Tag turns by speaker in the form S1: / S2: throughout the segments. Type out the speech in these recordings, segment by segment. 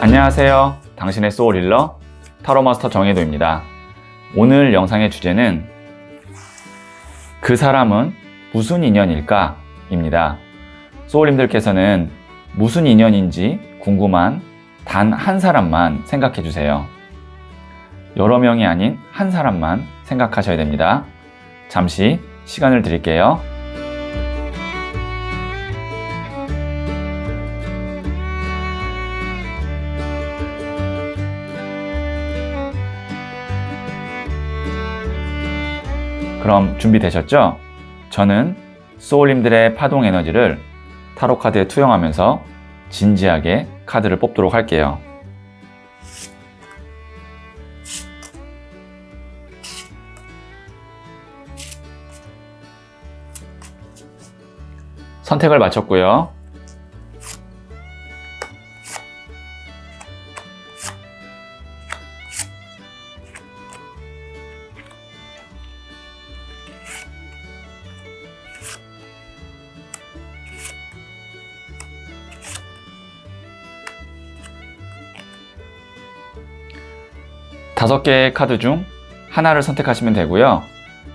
S1: 안녕하세요. 당신의 소울 힐러 타로마스터 정혜도입니다. 오늘 영상의 주제는 그 사람은 무슨 인연일까? 입니다. 소울님들께서는 무슨 인연인지 궁금한 단 한 사람만 생각해 주세요. 여러 명이 아닌 한 사람만 생각하셔야 됩니다. 잠시 시간을 드릴게요. 그럼 준비되셨죠? 저는 소울님들의 파동 에너지를 타로 카드에 투영하면서 진지하게 카드를 뽑도록 할게요. 선택을 마쳤고요. 다섯 개의 카드 중 하나를 선택하시면 되고요.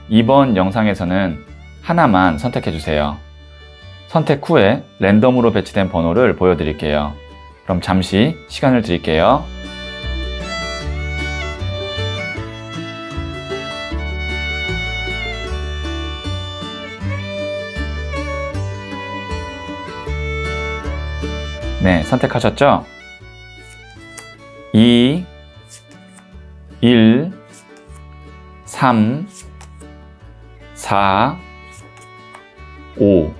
S1: 이번 영상에서는 하나만 선택해 주세요. 선택 후에 랜덤으로 배치된 번호를 보여드릴게요. 그럼 잠시 시간을 드릴게요. 네, 선택하셨죠? 2, 1, 3, 4, 5.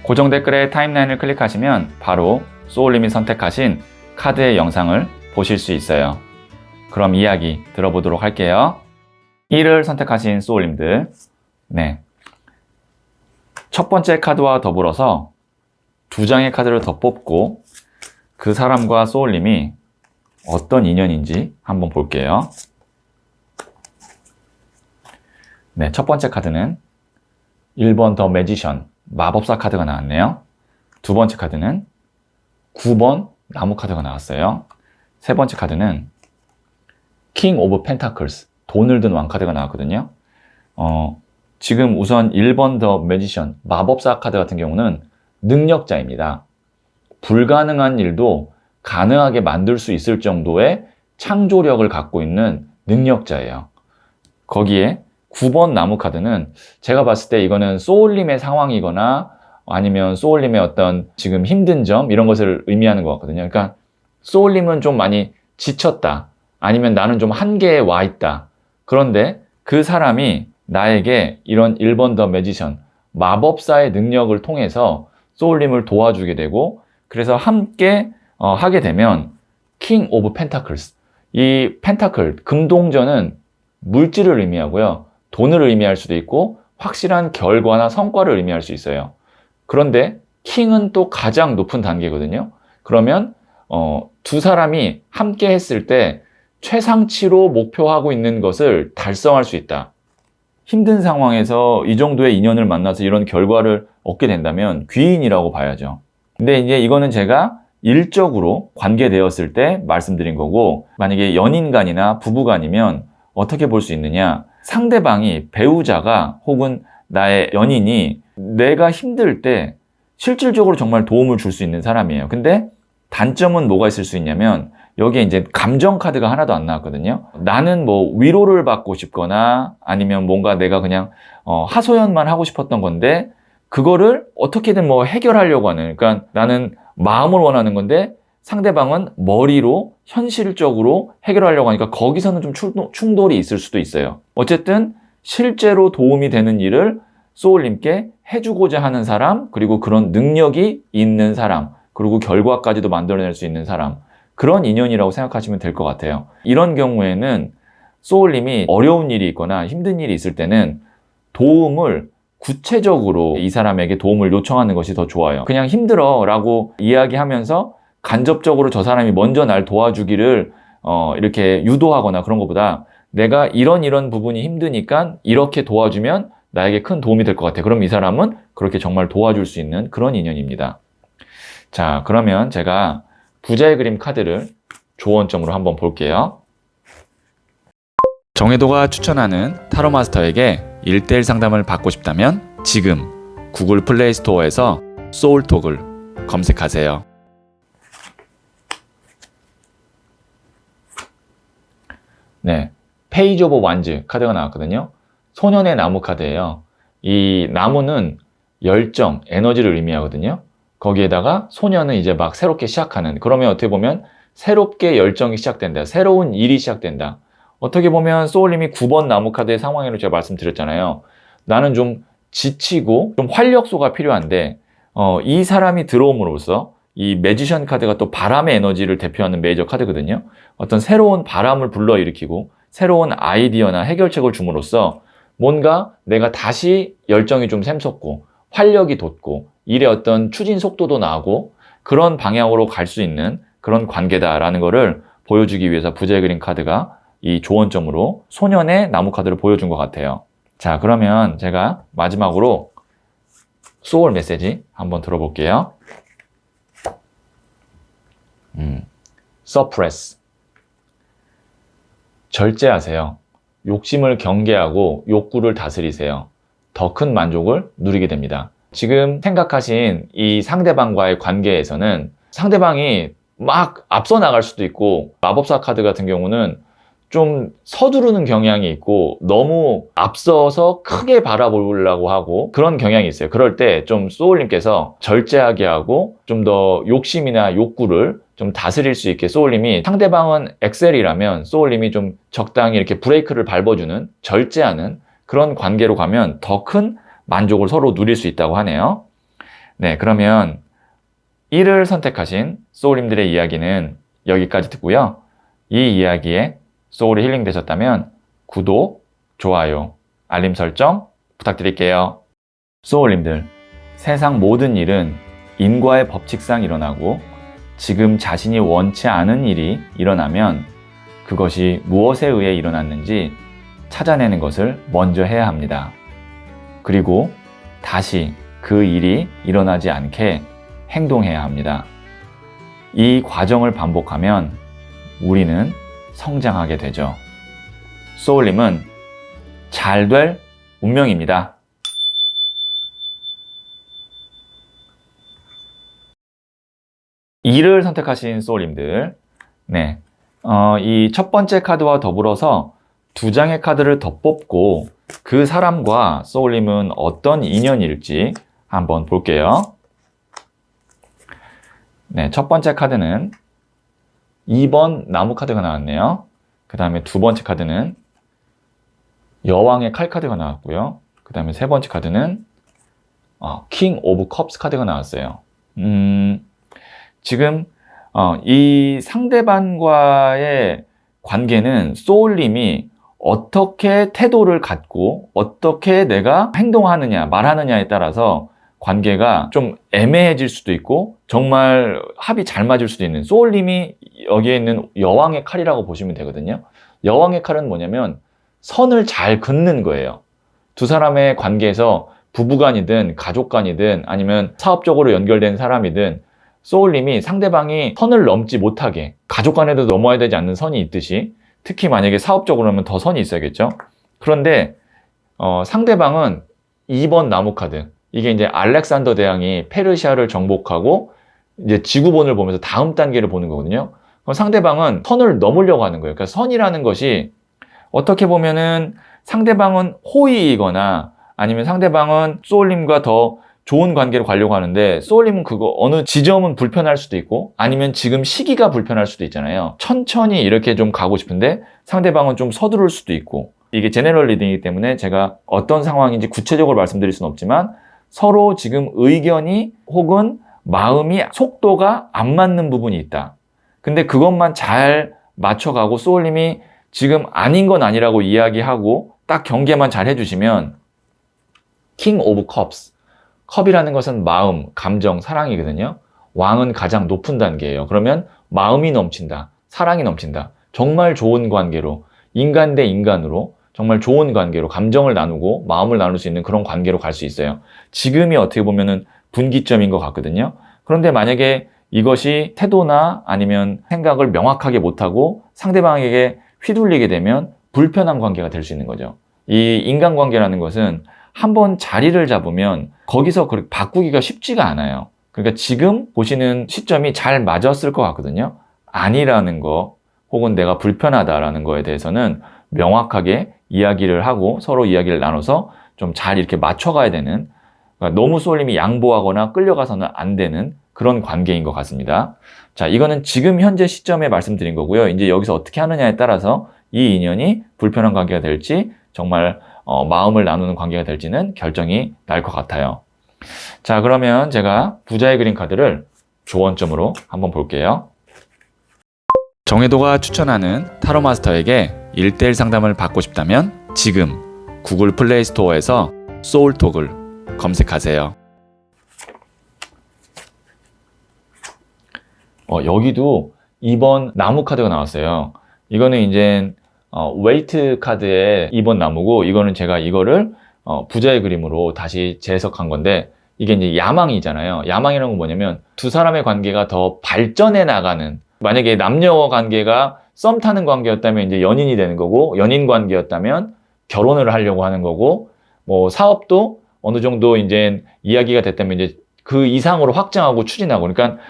S1: 고정 댓글에 타임라인을 클릭하시면 바로 소울님이 선택하신 카드의 영상을 보실 수 있어요. 그럼 이야기 들어보도록 할게요. 1을 선택하신 소울님들, 네, 첫 번째 카드와 더불어서 두 장의 카드를 더 뽑고 그 사람과 소울님이 어떤 인연인지 한번 볼게요. 네, 첫 번째 카드는 1번 더 매지션, 마법사 카드가 나왔네요. 두 번째 카드는 9번 나무 카드가 나왔어요. 세 번째 카드는 킹 오브 펜타클스, 돈을 든 왕 카드가 나왔거든요. 지금 우선 1번 더 매지션, 마법사 카드 같은 경우는 능력자입니다. 불가능한 일도 가능하게 만들 수 있을 정도의 창조력을 갖고 있는 능력자예요. 거기에 9번 나무 카드는 제가 봤을 때 이거는 소울님의 상황이거나 아니면 소울님의 어떤 지금 힘든 점 이런 것을 의미하는 것 같거든요. 그러니까 소울님은 좀 많이 지쳤다. 아니면 나는 좀 한계에 와 있다. 그런데 그 사람이 나에게 이런 1번 더 매지션, 마법사의 능력을 통해서 소울님을 도와주게 되고 그래서 함께 하게 되면 킹 오브 펜타클스, 이 펜타클, 금동전은 물질을 의미하고요. 돈을 의미할 수도 있고 확실한 결과나 성과를 의미할 수 있어요. 그런데 킹은 또 가장 높은 단계거든요. 그러면 두 사람이 함께 했을 때 최상치로 목표하고 있는 것을 달성할 수 있다. 힘든 상황에서 이 정도의 인연을 만나서 이런 결과를 얻게 된다면 귀인이라고 봐야죠. 근데 이제 이거는 제가 일적으로 관계되었을 때 말씀드린 거고, 만약에 연인간이나 부부간이면 어떻게 볼 수 있느냐, 상대방이, 배우자가 혹은 나의 연인이 내가 힘들 때 실질적으로 정말 도움을 줄 수 있는 사람이에요. 근데 단점은 뭐가 있을 수 있냐면 여기에 이제 감정 카드가 하나도 안 나왔거든요. 나는 뭐 위로를 받고 싶거나 아니면 뭔가 내가 그냥 하소연만 하고 싶었던 건데 그거를 어떻게든 뭐 해결하려고 하는, 그러니까 나는 마음을 원하는 건데 상대방은 머리로 현실적으로 해결하려고 하니까 거기서는 좀 충돌이 있을 수도 있어요. 어쨌든 실제로 도움이 되는 일을 소울님께 해주고자 하는 사람, 그리고 그런 능력이 있는 사람, 그리고 결과까지도 만들어낼 수 있는 사람, 그런 인연이라고 생각하시면 될 것 같아요. 이런 경우에는 소울님이 어려운 일이 있거나 힘든 일이 있을 때는 도움을 구체적으로 이 사람에게 도움을 요청하는 것이 더 좋아요. 그냥 힘들어 라고 이야기하면서 간접적으로 저 사람이 먼저 날 도와주기를 이렇게 유도하거나 그런 것보다 내가 이런 부분이 힘드니까 이렇게 도와주면 나에게 큰 도움이 될 것 같아. 그럼 이 사람은 그렇게 정말 도와줄 수 있는 그런 인연입니다. 자, 그러면 제가 부자의 그림 카드를 조언점으로 한번 볼게요. 정혜도가 추천하는 타로 마스터에게 1:1 상담을 받고 싶다면 지금 구글 플레이 스토어에서 소울톡을 검색하세요. 네, 페이지 오브 완즈 카드가 나왔거든요. 소년의 나무 카드예요. 이 나무는 열정, 에너지를 의미하거든요. 거기에다가 소년은 이제 막 새롭게 시작하는, 그러면 어떻게 보면 새롭게 열정이 시작된다. 새로운 일이 시작된다. 어떻게 보면 소울님이 9번 나무 카드의 상황으로 제가 말씀드렸잖아요. 나는 좀 지치고 좀 활력소가 필요한데 이 사람이 들어옴으로써 이 매지션 카드가 또 바람의 에너지를 대표하는 메이저 카드거든요. 어떤 새로운 바람을 불러일으키고 새로운 아이디어나 해결책을 줌으로써 뭔가 내가 다시 열정이 좀 샘솟고 활력이 돋고 일의 어떤 추진 속도도 나고 그런 방향으로 갈 수 있는 그런 관계다라는 거를 보여주기 위해서 부자의 그림 카드가 이 조언점으로 소년의 나무 카드를 보여준 것 같아요. 자, 그러면 제가 마지막으로 소울 메시지 한번 들어볼게요. Suppress. 절제하세요. 욕심을 경계하고 욕구를 다스리세요. 더 큰 만족을 누리게 됩니다. 지금 생각하신 이 상대방과의 관계에서는 상대방이 막 앞서 나갈 수도 있고, 마법사 카드 같은 경우는 좀 서두르는 경향이 있고 너무 앞서서 크게 바라보려고 하고 그런 경향이 있어요. 그럴 때 좀 소울님께서 절제하게 하고 좀 더 욕심이나 욕구를 좀 다스릴 수 있게, 소울님이 상대방은 엑셀이라면 소울님이 좀 적당히 이렇게 브레이크를 밟아주는, 절제하는 그런 관계로 가면 더 큰 만족을 서로 누릴 수 있다고 하네요. 네, 그러면 1을 선택하신 소울님들의 이야기는 여기까지 듣고요. 이 이야기에 소울이 힐링 되셨다면 구독, 좋아요, 알림 설정 부탁드릴게요. 소울님들, 세상 모든 일은 인과의 법칙상 일어나고 지금 자신이 원치 않은 일이 일어나면 그것이 무엇에 의해 일어났는지 찾아내는 것을 먼저 해야 합니다. 그리고 다시 그 일이 일어나지 않게 행동해야 합니다. 이 과정을 반복하면 우리는 성장하게 되죠. 소울님은 잘 될 운명입니다. 이를 선택하신 소울님들, 네, 이 첫 번째 카드와 더불어서 2장의 카드를 더 뽑고 그 사람과 소울님은 어떤 인연일지 한번 볼게요. 네, 첫 번째 카드는 2번 나무 카드가 나왔네요. 그 다음에 두 번째 카드는 여왕의 칼 카드가 나왔고요. 그 다음에 세 번째 카드는 킹 오브 컵스 카드가 나왔어요. 지금 이 상대방과의 관계는 소울님이 어떻게 태도를 갖고 어떻게 내가 행동하느냐 말하느냐에 따라서 관계가 좀 애매해질 수도 있고 정말 합이 잘 맞을 수도 있는, 소울님이 여기에 있는 여왕의 칼이라고 보시면 되거든요. 여왕의 칼은 뭐냐면 선을 잘 긋는 거예요. 두 사람의 관계에서 부부간이든 가족간이든 아니면 사업적으로 연결된 사람이든 소울님이 상대방이 선을 넘지 못하게, 가족간에도 넘어야 되지 않는 선이 있듯이 특히 만약에 사업적으로 하면 더 선이 있어야겠죠. 그런데 상대방은 2번 나무 카드, 이게 이제 알렉산더 대왕이 페르시아를 정복하고 이제 지구본을 보면서 다음 단계를 보는 거거든요. 그럼 상대방은 선을 넘으려고 하는 거예요. 그러니까 선이라는 것이 어떻게 보면은 상대방은 호의이거나 아니면 상대방은 소울님과 더 좋은 관계를 가려고 하는데 소울님은 그거 어느 지점은 불편할 수도 있고 아니면 지금 시기가 불편할 수도 있잖아요. 천천히 이렇게 좀 가고 싶은데 상대방은 좀 서두를 수도 있고, 이게 제너럴 리딩이기 때문에 제가 어떤 상황인지 구체적으로 말씀드릴 수는 없지만 서로 지금 의견이 혹은 마음이 속도가 안 맞는 부분이 있다. 근데 그것만 잘 맞춰가고 소울님이 지금 아닌 건 아니라고 이야기하고 딱 경계만 잘 해주시면 킹 오브 컵스, 컵이라는 것은 마음, 감정, 사랑이거든요. 왕은 가장 높은 단계예요. 그러면 마음이 넘친다, 사랑이 넘친다, 정말 좋은 관계로, 인간 대 인간으로 정말 좋은 관계로 감정을 나누고 마음을 나눌 수 있는 그런 관계로 갈 수 있어요. 지금이 어떻게 보면은 분기점인 것 같거든요. 그런데 만약에 이것이 태도나 아니면 생각을 명확하게 못하고 상대방에게 휘둘리게 되면 불편한 관계가 될 수 있는 거죠. 이 인간관계라는 것은 한번 자리를 잡으면 거기서 그렇게 바꾸기가 쉽지가 않아요. 그러니까 지금 보시는 시점이 잘 맞았을 것 같거든요. 아니라는 거 혹은 내가 불편하다라는 거에 대해서는 명확하게 이야기를 하고 서로 이야기를 나눠서 좀 잘 이렇게 맞춰가야 되는, 그러니까 너무 소울님이 양보하거나 끌려가서는 안 되는 그런 관계인 것 같습니다. 자, 이거는 지금 현재 시점에 말씀드린 거고요. 이제 여기서 어떻게 하느냐에 따라서 이 인연이 불편한 관계가 될지 정말 마음을 나누는 관계가 될지는 결정이 날 것 같아요. 자, 그러면 제가 부자의 그림 카드를 조언점으로 한번 볼게요. 정혜도가 추천하는 타로 마스터에게 1:1 상담을 받고 싶다면 지금 구글 플레이 스토어에서 소울톡을 검색하세요. 여기도 2번 나무 카드가 나왔어요. 이거는 이제 웨이트 카드의 2번 나무고, 이거는 제가 이거를 부자의 그림으로 다시 재해석한 건데, 이게 이제 야망이잖아요. 야망이라는 건 뭐냐면 두 사람의 관계가 더 발전해 나가는, 만약에 남녀 관계가 썸 타는 관계였다면 이제 연인이 되는 거고, 연인 관계였다면 결혼을 하려고 하는 거고, 뭐 사업도 어느 정도 이제 이야기가 됐다면 이제 그 이상으로 확장하고 추진하고, 그러니까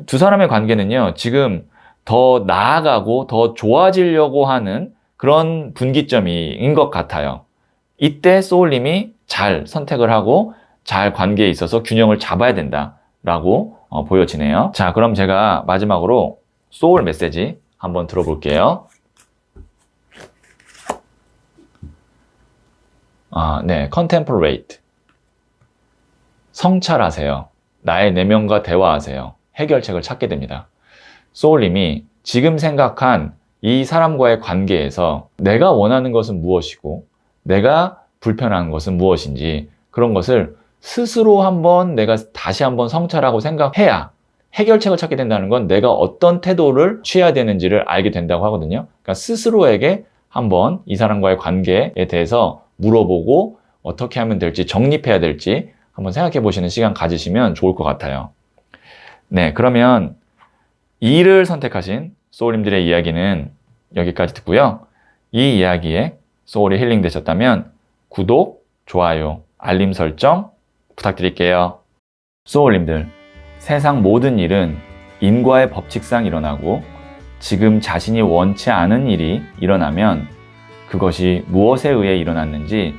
S1: 두 사람의 관계는요, 지금 더 나아가고 더 좋아지려고 하는 그런 분기점인 것 같아요. 이때 소울님이 잘 선택을 하고 잘 관계에 있어서 균형을 잡아야 된다라고 보여지네요. 자, 그럼 제가 마지막으로 소울 메시지 한번 들어볼게요. 네, contemplate. 성찰하세요. 나의 내면과 대화하세요. 해결책을 찾게 됩니다. 소울님이 지금 생각한 이 사람과의 관계에서 내가 원하는 것은 무엇이고 내가 불편한 것은 무엇인지, 그런 것을 스스로 한번 내가 다시 한번 성찰하고 생각해야 해결책을 찾게 된다는 건 내가 어떤 태도를 취해야 되는지를 알게 된다고 하거든요. 그러니까 스스로에게 한번 이 사람과의 관계에 대해서 물어보고 어떻게 하면 될지, 정립해야 될지 한번 생각해 보시는 시간 가지시면 좋을 것 같아요. 네, 그러면 2를 선택하신 소울님들의 이야기는 여기까지 듣고요. 이 이야기에 소울이 힐링 되셨다면 구독, 좋아요, 알림 설정 부탁드릴게요. 소울님들, 세상 모든 일은 인과의 법칙상 일어나고 지금 자신이 원치 않은 일이 일어나면 그것이 무엇에 의해 일어났는지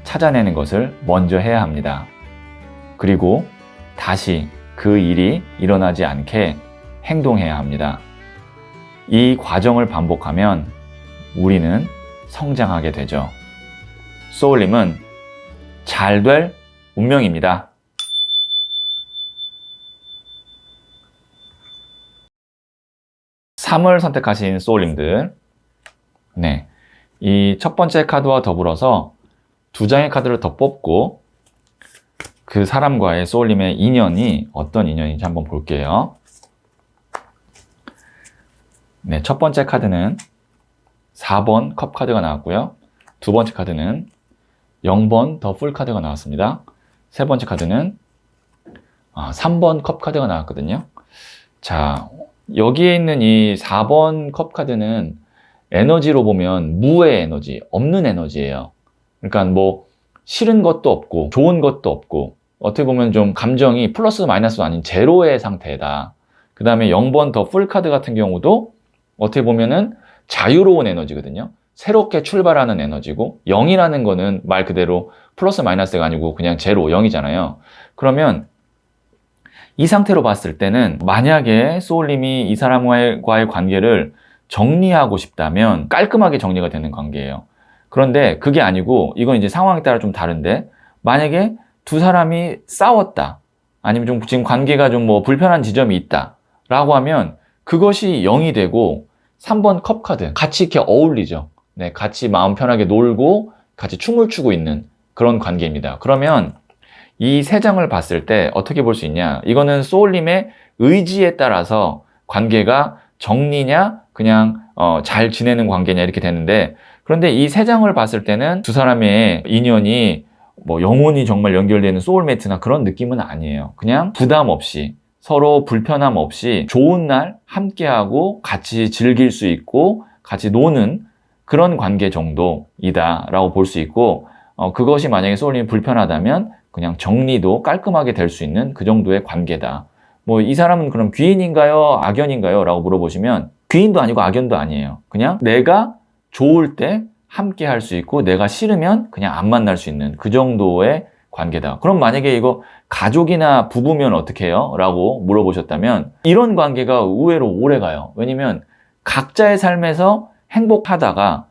S1: 찾아내는 것을 먼저 해야 합니다. 그리고 다시 그 일이 일어나지 않게 행동해야 합니다. 이 과정을 반복하면 우리는 성장하게 되죠. 소울님은 잘 될 운명입니다. (3을) 선택하신 소울님들, 네, 이 첫 번째 카드와 더불어서 2장의 카드를 더 뽑고 그 사람과의 소울님의 인연이 어떤 인연인지 한번 볼게요. 네, 첫 번째 카드는 4번 컵 카드가 나왔고요. 두 번째 카드는 0번 더 풀 카드가 나왔습니다. 세 번째 카드는 3번 컵 카드가 나왔거든요. 자, 여기에 있는 이 4번 컵 카드는 에너지로 보면 무의 에너지, 없는 에너지예요. 그러니까 뭐 싫은 것도 없고 좋은 것도 없고, 어떻게 보면 좀 감정이 플러스 마이너스 아닌 제로의 상태다. 그 다음에 0번 더 풀 카드 같은 경우도 어떻게 보면은 자유로운 에너지거든요. 새롭게 출발하는 에너지고, 0이라는 거는 말 그대로 플러스 마이너스가 아니고 그냥 제로, 0이잖아요. 그러면 이 상태로 봤을 때는 만약에 소울님이 이 사람과의 관계를 정리하고 싶다면 깔끔하게 정리가 되는 관계예요. 그런데 그게 아니고, 이건 이제 상황에 따라 좀 다른데, 만약에 두 사람이 싸웠다, 아니면 좀 지금 관계가 좀 뭐 불편한 지점이 있다 라고 하면 그것이 0이 되고 3번 컵 카드 같이 이렇게 어울리죠. 네, 같이 마음 편하게 놀고 같이 춤을 추고 있는 그런 관계입니다. 그러면 이 세 장을 봤을 때 어떻게 볼 수 있냐, 이거는 소울님의 의지에 따라서 관계가 정리냐 그냥 잘 지내는 관계냐 이렇게 되는데, 그런데 이 세 장을 봤을 때는 두 사람의 인연이 뭐 영혼이 정말 연결되는 소울메이트나 그런 느낌은 아니에요. 그냥 부담 없이 서로 불편함 없이 좋은 날 함께하고 같이 즐길 수 있고 같이 노는 그런 관계 정도이다 라고 볼 수 있고, 그것이 만약에 소울님이 불편하다면 그냥 정리도 깔끔하게 될 수 있는 그 정도의 관계다. 뭐 이 사람은 그럼 귀인인가요? 악연인가요? 라고 물어보시면 귀인도 아니고 악연도 아니에요. 그냥 내가 좋을 때 함께 할 수 있고 내가 싫으면 그냥 안 만날 수 있는 그 정도의 관계다. 그럼 만약에 이거 가족이나 부부면 어떻게 해요? 라고 물어보셨다면 이런 관계가 의외로 오래 가요. 왜냐면 각자의 삶에서 행복하다가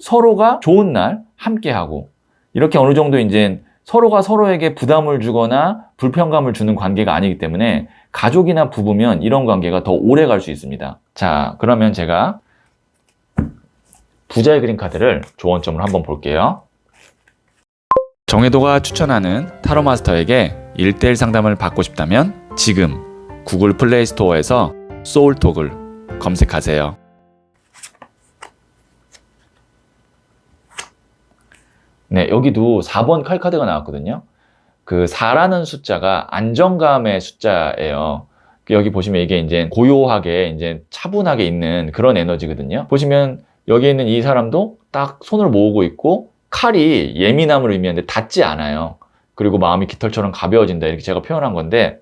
S1: 서로가 좋은 날 함께하고 이렇게 어느 정도 이제 서로가 서로에게 부담을 주거나 불편감을 주는 관계가 아니기 때문에 가족이나 부부면 이런 관계가 더 오래 갈 수 있습니다. 자, 그러면 제가 부자의 그림 카드를 조언점으로 한번 볼게요. 정혜도가 추천하는 타로 마스터에게 1:1 상담을 받고 싶다면 지금 구글 플레이 스토어에서 소울톡을 검색하세요. 네, 여기도 4번 칼카드가 나왔거든요. 그 4라는 숫자가 안정감의 숫자예요. 여기 보시면 이게 이제 고요하게 이제 차분하게 있는 그런 에너지거든요. 보시면 여기 있는 이 사람도 딱 손을 모으고 있고 칼이 예민함을 의미하는데 닿지 않아요. 그리고 마음이 깃털처럼 가벼워진다 이렇게 제가 표현한 건데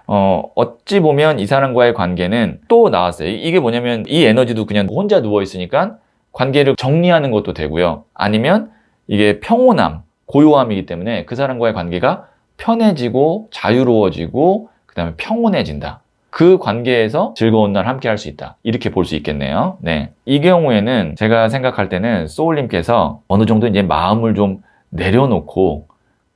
S1: 어찌 보면 이 사람과의 관계는 또 나왔어요. 이게 뭐냐면 이 에너지도 그냥 혼자 누워 있으니까 관계를 정리하는 것도 되고요. 아니면 이게 평온함, 고요함이기 때문에 그 사람과의 관계가 편해지고 자유로워지고 그 다음에 평온해진다. 그 관계에서 즐거운 날 함께 할 수 있다. 이렇게 볼 수 있겠네요. 네. 이 경우에는 제가 생각할 때는 소울님께서 어느 정도 이제 마음을 좀 내려놓고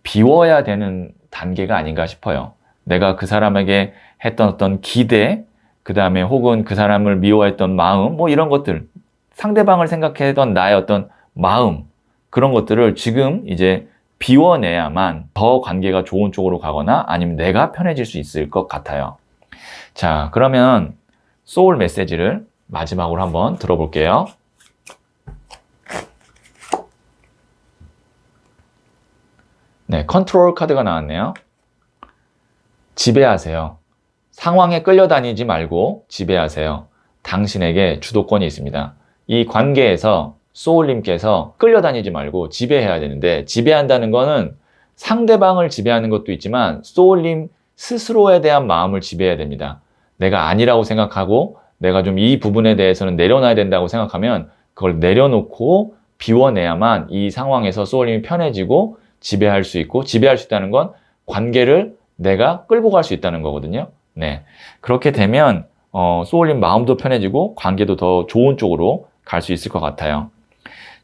S1: 비워야 되는 단계가 아닌가 싶어요. 내가 그 사람에게 했던 어떤 기대, 그 다음에 혹은 그 사람을 미워했던 마음, 뭐 이런 것들, 상대방을 생각했던 나의 어떤 마음, 그런 것들을 지금 이제 비워내야만 더 관계가 좋은 쪽으로 가거나 아니면 내가 편해질 수 있을 것 같아요. 자, 그러면 소울 메시지를 마지막으로 한번 들어볼게요. 네, 컨트롤 카드가 나왔네요. 지배하세요. 상황에 끌려다니지 말고 지배하세요. 당신에게 주도권이 있습니다. 이 관계에서 소울님께서 끌려다니지 말고 지배해야 되는데, 지배한다는 거는 상대방을 지배하는 것도 있지만 소울님 스스로에 대한 마음을 지배해야 됩니다. 내가 아니라고 생각하고 내가 좀 이 부분에 대해서는 내려놔야 된다고 생각하면 그걸 내려놓고 비워내야만 이 상황에서 소울님이 편해지고 지배할 수 있고, 지배할 수 있다는 건 관계를 내가 끌고 갈 수 있다는 거거든요. 네, 그렇게 되면 소울님 마음도 편해지고 관계도 더 좋은 쪽으로 갈 수 있을 것 같아요.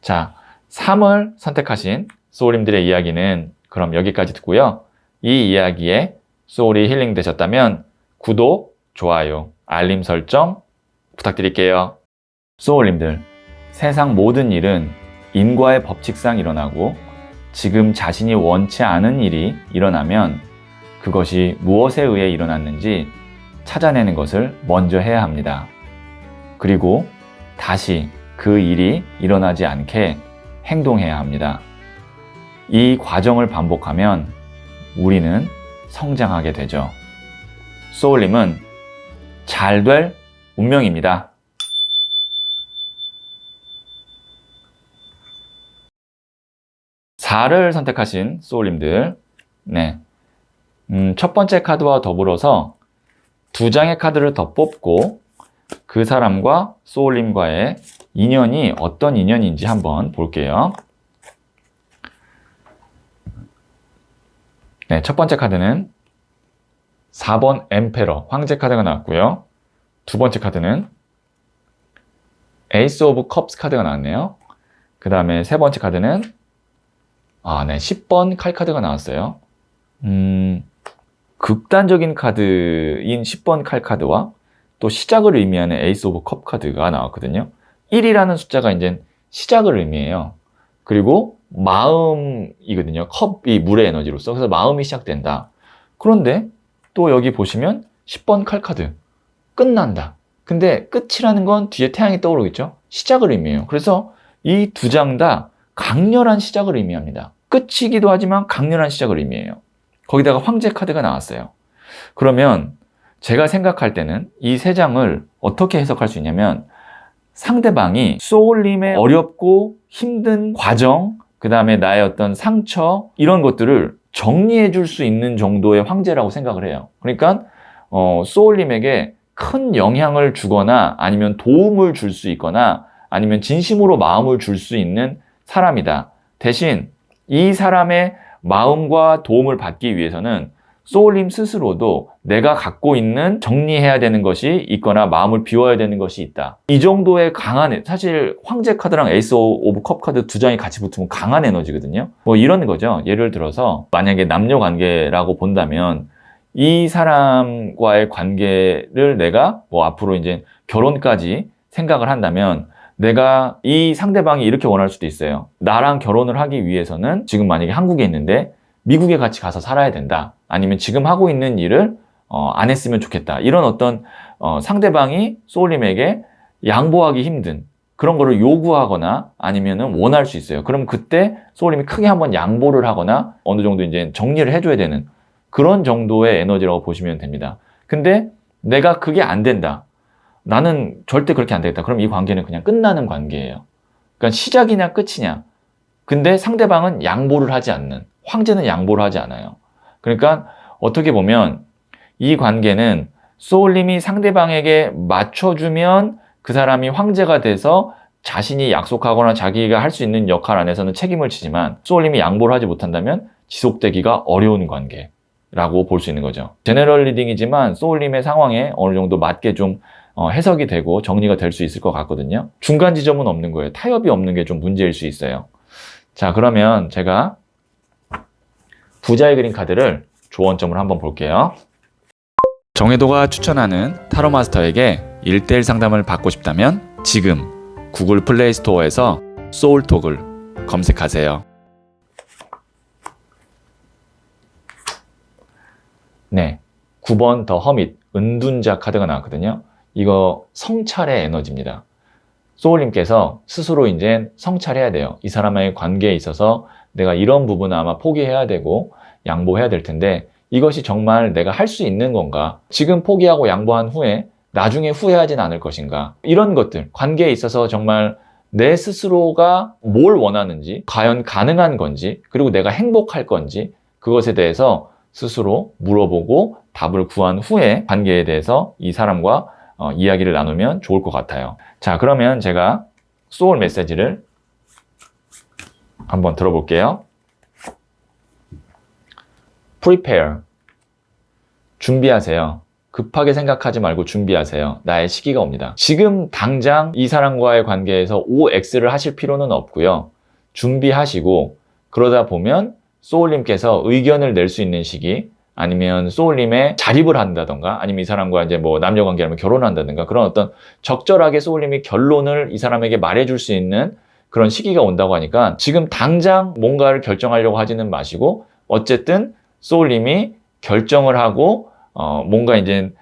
S1: 자, 3을 선택하신 소울님들의 이야기는 그럼 여기까지 듣고요. 이 이야기에 소울이 힐링 되셨다면 구독, 좋아요, 알림 설정 부탁드릴게요. 소울님들, 세상 모든 일은 인과의 법칙상 일어나고 지금 자신이 원치 않은 일이 일어나면 그것이 무엇에 의해 일어났는지 찾아내는 것을 먼저 해야 합니다. 그리고 다시 그 일이 일어나지 않게 행동해야 합니다. 이 과정을 반복하면 우리는 성장하게 되죠. 소울님은 잘 될 운명입니다. (4를) 선택하신 소울님들, 네, 첫 번째 카드와 더불어서 2장의 카드를 더 뽑고 그 사람과 소울님과의 인연이 어떤 인연인지 한번 볼게요. 네, 첫 번째 카드는 4번 엠페러, 황제 카드가 나왔고요. 두 번째 카드는 에이스 오브 컵스 카드가 나왔네요. 그 다음에 세 번째 카드는 10번 칼 카드가 나왔어요. 극단적인 카드인 10번 칼 카드와 또 시작을 의미하는 에이스 오브 컵 카드가 나왔거든요. 1이라는 숫자가 이제 시작을 의미해요. 그리고 마음이거든요. 컵이 물의 에너지로서. 그래서 마음이 시작된다. 그런데 또 여기 보시면 10번 칼 카드. 끝난다. 근데 끝이라는 건 뒤에 태양이 떠오르겠죠? 시작을 의미해요. 그래서 이 2장 다 강렬한 시작을 의미합니다. 끝이기도 하지만 강렬한 시작을 의미해요. 거기다가 황제 카드가 나왔어요. 그러면 제가 생각할 때는 이 세 장을 어떻게 해석할 수 있냐면 상대방이 소울님의 어렵고 힘든 과정, 그 다음에 나의 어떤 상처 이런 것들을 정리해 줄 수 있는 정도의 황제라고 생각을 해요. 그러니까 소울님에게 큰 영향을 주거나 아니면 도움을 줄 수 있거나 아니면 진심으로 마음을 줄 수 있는 사람이다. 대신 이 사람의 마음과 도움을 받기 위해서는 소울님 스스로도 내가 갖고 있는 정리해야 되는 것이 있거나 마음을 비워야 되는 것이 있다. 이 정도의 강한, 사실 황제 카드랑 에이스 오브 컵 카드 두 장이 같이 붙으면 강한 에너지거든요. 뭐 이런 거죠. 예를 들어서 만약에 남녀 관계라고 본다면 이 사람과의 관계를 내가 뭐 앞으로 이제 결혼까지 생각을 한다면 내가 이 상대방이 이렇게 원할 수도 있어요. 나랑 결혼을 하기 위해서는 지금 만약에 한국에 있는데 미국에 같이 가서 살아야 된다. 아니면 지금 하고 있는 일을 안 했으면 좋겠다. 이런 어떤 상대방이 소울님에게 양보하기 힘든 그런 거를 요구하거나 아니면은 원할 수 있어요. 그럼 그때 소울님이 크게 한번 양보를 하거나 어느 정도 이제 정리를 해줘야 되는 그런 정도의 에너지라고 보시면 됩니다. 근데 내가 그게 안 된다. 나는 절대 그렇게 안 되겠다. 그럼 이 관계는 그냥 끝나는 관계예요. 그러니까 시작이냐 끝이냐. 근데 상대방은 양보를 하지 않는, 황제는 양보를 하지 않아요. 그러니까 어떻게 보면 이 관계는 소울님이 상대방에게 맞춰주면 그 사람이 황제가 돼서 자신이 약속하거나 자기가 할 수 있는 역할 안에서는 책임을 지지만 소울님이 양보를 하지 못한다면 지속되기가 어려운 관계라고 볼 수 있는 거죠. 제너럴 리딩이지만 소울님의 상황에 어느 정도 맞게 좀 해석이 되고 정리가 될 수 있을 것 같거든요. 중간 지점은 없는 거예요. 타협이 없는 게 좀 문제일 수 있어요. 자, 그러면 제가 부자의 그림 카드를 조언점을 한번 볼게요. 정혜도가 추천하는 타로 마스터에게 1:1 상담을 받고 싶다면 지금 구글 플레이 스토어에서 소울톡을 검색하세요. 네, 9번 더 허밋 은둔자 카드가 나왔거든요. 이거 성찰의 에너지입니다. 소울님께서 스스로 이제 성찰해야 돼요. 이 사람의 관계에 있어서 내가 이런 부분은 아마 포기해야 되고 양보해야 될 텐데 이것이 정말 내가 할 수 있는 건가? 지금 포기하고 양보한 후에 나중에 후회하진 않을 것인가? 이런 것들, 관계에 있어서 정말 내 스스로가 뭘 원하는지, 과연 가능한 건지, 그리고 내가 행복할 건지 그것에 대해서 스스로 물어보고 답을 구한 후에 관계에 대해서 이 사람과 이야기를 나누면 좋을 것 같아요. 자, 그러면 제가 소울 메시지를 한번 들어볼게요. Prepare. 준비하세요. 급하게 생각하지 말고 준비하세요. 나의 시기가 옵니다. 지금 당장 이 사람과의 관계에서 OX를 하실 필요는 없고요. 준비하시고 그러다 보면 소울님께서 의견을 낼 수 있는 시기, 아니면 소울님의 자립을 한다던가, 아니면 이 사람과 이제 뭐 남녀 관계라면 결혼한다든가, 그런 어떤 적절하게 소울님이 결론을 이 사람에게 말해줄 수 있는 그런 시기가 온다고 하니까 지금 당장 뭔가를 결정하려고 하지는 마시고 어쨌든 소울님이 결정을 하고 뭔가 이제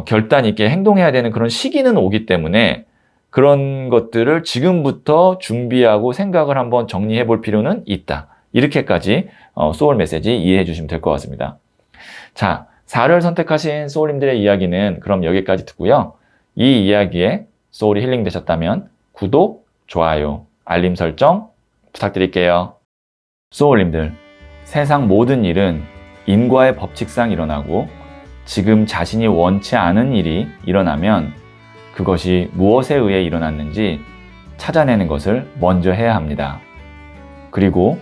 S1: 결단 있게 행동해야 되는 그런 시기는 오기 때문에 그런 것들을 지금부터 준비하고 생각을 한번 정리해 볼 필요는 있다. 이렇게까지 소울 메시지 이해해 주시면 될 것 같습니다. 자, 4를 선택하신 소울님들의 이야기는 그럼 여기까지 듣고요. 이 이야기에 소울이 힐링 되셨다면 구독, 좋아요, 알림 설정 부탁드릴게요. 소울님들, 세상 모든 일은 인과의 법칙상 일어나고 지금 자신이 원치 않은 일이 일어나면 그것이 무엇에 의해 일어났는지 찾아내는 것을 먼저 해야 합니다. 그리고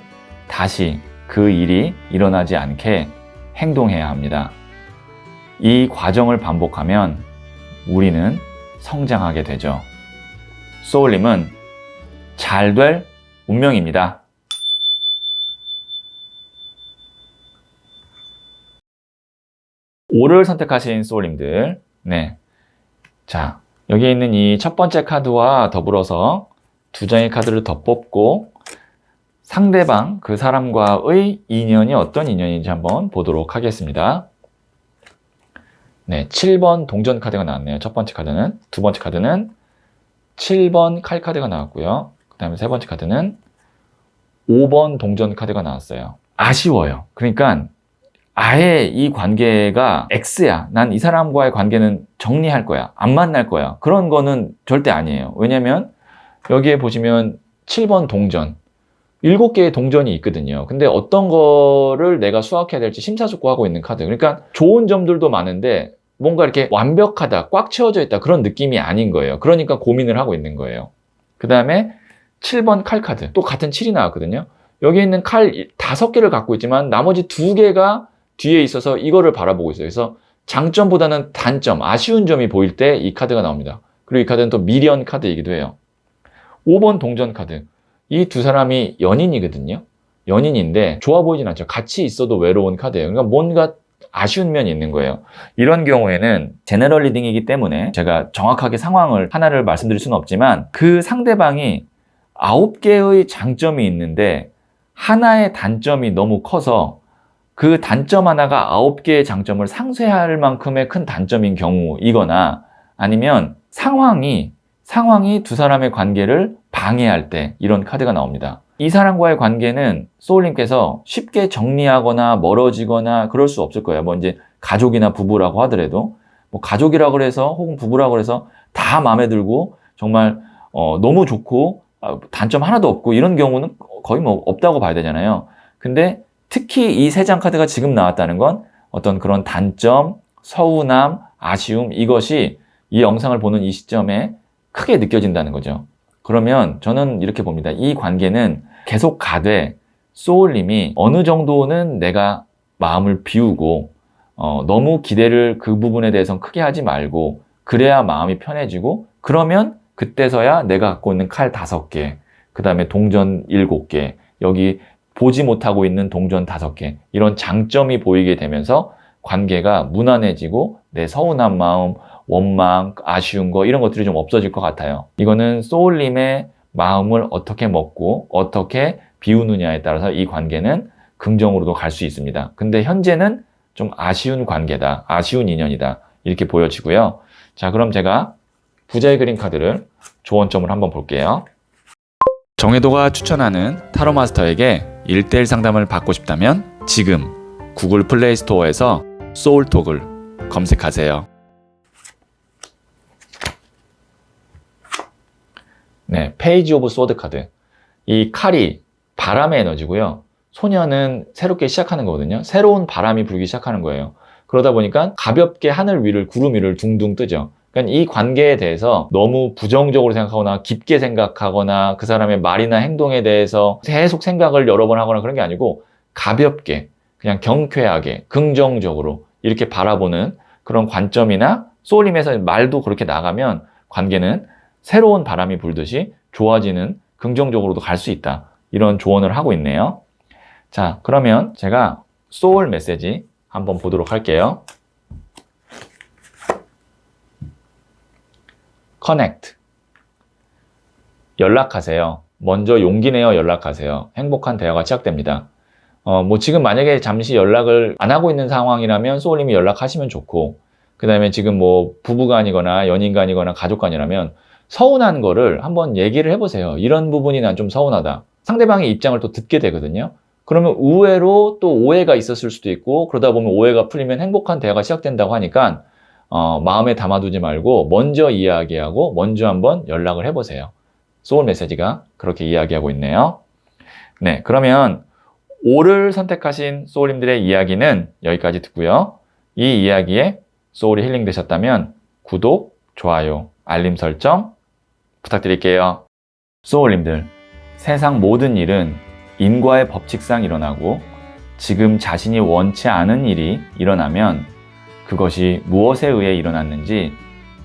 S1: 다시 그 일이 일어나지 않게 행동해야 합니다. 이 과정을 반복하면 우리는 성장하게 되죠. 소울님은 잘 될 운명입니다. 오를 선택하신 소울님들, 네. 자, 여기 있는 이 첫 번째 카드와 더불어서 두 장의 카드를 더 뽑고 상대방, 그 사람과의 인연이 어떤 인연인지 한번 보도록 하겠습니다. 네, 7번 동전 카드가 나왔네요. 첫 번째 카드는. 두 번째 카드는 7번 칼 카드가 나왔고요. 그 다음에 세 번째 카드는 5번 동전 카드가 나왔어요. 아쉬워요. 그러니까 아예 이 관계가 X야. 난 이 사람과의 관계는 정리할 거야. 안 만날 거야. 그런 거는 절대 아니에요. 왜냐면 여기에 보시면 7번 동전. 7개의 동전이 있거든요. 근데 어떤 거를 내가 수확해야 될지 심사숙고하고 있는 카드. 그러니까 좋은 점들도 많은데 뭔가 이렇게 완벽하다, 꽉 채워져 있다 그런 느낌이 아닌 거예요. 그러니까 고민을 하고 있는 거예요. 그 다음에 7번 칼 카드. 또 같은 7이 나왔거든요. 여기 있는 칼 5개를 갖고 있지만 나머지 2개가 뒤에 있어서 이거를 바라보고 있어요. 그래서 장점보다는 단점, 아쉬운 점이 보일 때 이 카드가 나옵니다. 그리고 이 카드는 또 미련 카드이기도 해요. 5번 동전 카드. 이 두 사람이 연인이거든요. 연인인데 좋아 보이진 않죠. 같이 있어도 외로운 카드예요. 그러니까 뭔가 아쉬운 면이 있는 거예요. 이런 경우에는 제너럴 리딩이기 때문에 제가 정확하게 상황을 하나를 말씀드릴 수는 없지만 그 상대방이 9개의 장점이 있는데 하나의 단점이 너무 커서 그 단점 하나가 9개의 장점을 상쇄할 만큼의 큰 단점인 경우이거나 아니면 상황이 두 사람의 관계를 방해할 때 이런 카드가 나옵니다. 이 사람과의 관계는 소울님께서 쉽게 정리하거나 멀어지거나 그럴 수 없을 거예요. 뭐 이제 가족이나 부부라고 하더라도 뭐 가족이라고 해서 혹은 부부라고 해서 다 마음에 들고 정말 너무 좋고 단점 하나도 없고 이런 경우는 거의 뭐 없다고 봐야 되잖아요. 근데 특히 이 3장 카드가 지금 나왔다는 건 어떤 그런 단점, 서운함, 아쉬움 이것이 이 영상을 보는 이 시점에 크게 느껴진다는 거죠. 그러면 저는 이렇게 봅니다. 이 관계는 계속 가되 소울님이 어느 정도는 내가 마음을 비우고 너무 기대를 그 부분에 대해서는 크게 하지 말고 그래야 마음이 편해지고 그러면 그때서야 내가 갖고 있는 칼 5개 그 다음에 동전 7개 여기 보지 못하고 있는 동전 5개 이런 장점이 보이게 되면서 관계가 무난해지고 내 서운한 마음 원망, 아쉬운 거 이런 것들이 좀 없어질 것 같아요. 이거는 소울님의 마음을 어떻게 먹고 어떻게 비우느냐에 따라서 이 관계는 긍정으로도 갈 수 있습니다. 근데 현재는 좀 아쉬운 관계다, 아쉬운 인연이다 이렇게 보여지고요. 자, 그럼 제가 부자의 그림 카드를 조언점을 한번 볼게요. 정혜도가 추천하는 타로 마스터에게 1:1 상담을 받고 싶다면 지금 구글 플레이 스토어에서 소울톡을 검색하세요. 네, 페이지 오브 소드 카드. 이 칼이 바람의 에너지고요. 소녀는 새롭게 시작하는 거거든요. 새로운 바람이 불기 시작하는 거예요. 그러다 보니까 가볍게 하늘 위를 구름 위를 둥둥 뜨죠. 그러니까 이 관계에 대해서 너무 부정적으로 생각하거나 깊게 생각하거나 그 사람의 말이나 행동에 대해서 계속 생각을 여러 번 하거나 그런 게 아니고 가볍게 그냥 경쾌하게 긍정적으로 이렇게 바라보는 그런 관점이나 소울님에서 말도 그렇게 나가면 관계는 새로운 바람이 불듯이 좋아지는 긍정적으로도 갈 수 있다. 이런 조언을 하고 있네요. 자, 그러면 제가 소울 메시지 한번 보도록 할게요. 커넥트. 연락하세요. 먼저 용기 내어 연락하세요. 행복한 대화가 시작됩니다. 뭐 지금 만약에 잠시 연락을 안 하고 있는 상황이라면 소울님이 연락하시면 좋고 그 다음에 지금 뭐 부부간이거나 연인간이거나 가족간이라면 서운한 거를 한번 얘기를 해보세요. 이런 부분이 난 좀 서운하다. 상대방의 입장을 또 듣게 되거든요. 그러면 의외로 또 오해가 있었을 수도 있고 그러다 보면 오해가 풀리면 행복한 대화가 시작된다고 하니까 마음에 담아두지 말고 먼저 이야기하고 먼저 한번 연락을 해보세요. 소울 메시지가 그렇게 이야기하고 있네요. 네, 그러면 5를 선택하신 소울님들의 이야기는 여기까지 듣고요. 이 이야기에 소울이 힐링 되셨다면 구독, 좋아요, 알림 설정 부탁드릴게요. 소울님들, 세상 모든 일은 인과의 법칙상 일어나고 지금 자신이 원치 않은 일이 일어나면 그것이 무엇에 의해 일어났는지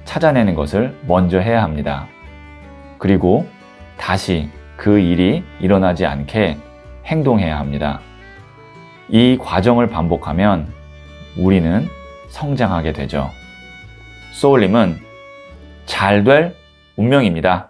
S1: 찾아내는 것을 먼저 해야 합니다. 그리고 다시 그 일이 일어나지 않게 행동해야 합니다. 이 과정을 반복하면 우리는 성장하게 되죠. 소울님은 잘 될 운명입니다.